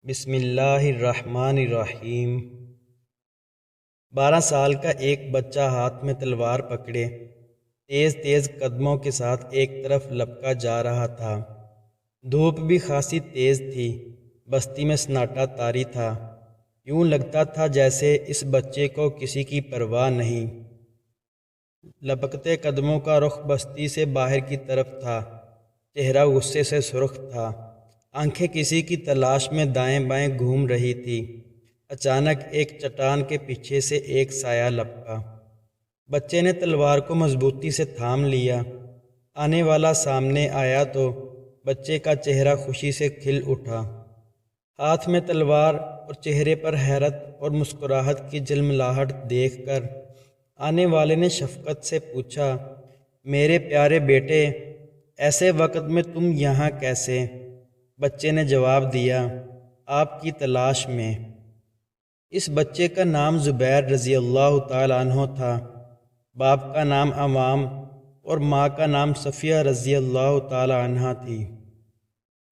بسم اللہ الرحمن الرحیم۔ 12 سال کا ایک بچہ ہاتھ میں تلوار پکڑے تیز تیز قدموں کے ساتھ ایک طرف لپکا جا رہا تھا۔ دھوپ بھی خاصی تیز تھی، بستی میں سناٹا طاری تھا۔ یوں لگتا تھا جیسے اس بچے کو کسی کی پرواہ نہیں۔ لپکتے قدموں کا رخ بستی سے باہر کی طرف تھا، چہرہ غصے سے سرخ تھا، آنکھیں کسی کی تلاش میں دائیں بائیں گھوم رہی تھی۔ اچانک ایک چٹان کے پیچھے سے ایک سایہ لپکا۔ بچے نے تلوار کو مضبوطی سے تھام لیا۔ آنے والا سامنے آیا تو بچے کا چہرہ خوشی سے کھل اٹھا۔ ہاتھ میں تلوار اور چہرے پر حیرت اور مسکراہٹ کی جھلملاہٹ دیکھ کر آنے والے نے شفقت سے پوچھا، میرے پیارے بیٹے، ایسے وقت میں تم یہاں کیسے؟ بچے نے جواب دیا، آپ کی تلاش میں۔ اس بچے کا نام زبیر رضی اللہ تعالیٰ عنہ تھا۔ باپ کا نام عوام اور ماں کا نام صفیہ رضی اللہ تعالیٰ عنہ تھی۔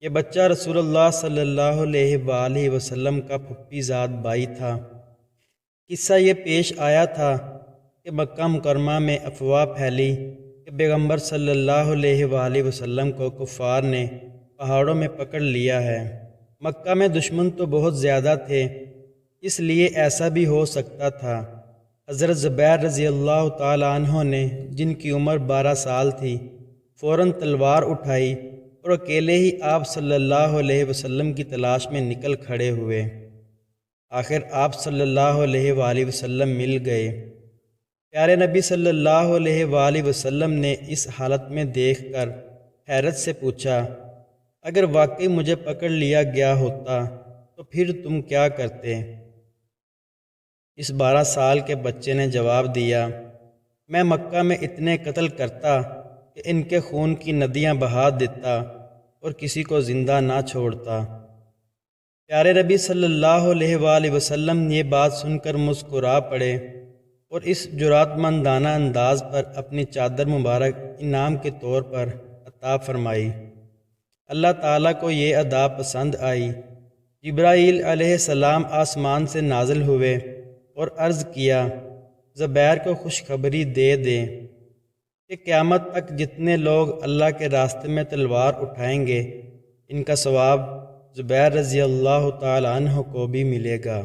یہ بچہ رسول اللہ صلی اللہ علیہ وآلہ وسلم کا پھوپھی زاد بھائی تھا۔ قصہ یہ پیش آیا تھا کہ مکہ مکرمہ میں افواہ پھیلی کہ پیغمبر صلی اللہ علیہ وآلہ وسلم کو کفار نے پہاڑوں میں پکڑ لیا ہے۔ مکہ میں دشمن تو بہت زیادہ تھے، اس لیے ایسا بھی ہو سکتا تھا۔ حضرت زبیر رضی اللہ تعالیٰ عنہ نے، جن کی عمر 12 سال تھی، فوراً تلوار اٹھائی اور اکیلے ہی آپ صلی اللہ علیہ وسلم کی تلاش میں نکل کھڑے ہوئے۔ آخر آپ صلی اللہ علیہ وآلہ وسلم مل گئے۔ پیارے نبی صلی اللہ علیہ وآلہ وسلم نے اس حالت میں دیکھ کر حیرت سے پوچھا، اگر واقعی مجھے پکڑ لیا گیا ہوتا تو پھر تم کیا کرتے؟ اس 12 سال کے بچے نے جواب دیا، میں مکہ میں اتنے قتل کرتا کہ ان کے خون کی ندیاں بہا دیتا اور کسی کو زندہ نہ چھوڑتا۔ پیارے نبی صلی اللہ علیہ وآلہ وسلم یہ بات سن کر مسکرا پڑے اور اس جرأت مندانہ انداز پر اپنی چادر مبارک انعام کے طور پر عطا فرمائی۔ اللہ تعالیٰ کو یہ ادا پسند آئی۔ جبرائیل علیہ السلام آسمان سے نازل ہوئے اور عرض کیا، زبیر کو خوشخبری دے دیں کہ قیامت تک جتنے لوگ اللہ کے راستے میں تلوار اٹھائیں گے، ان کا ثواب زبیر رضی اللہ تعالیٰ عنہ کو بھی ملے گا۔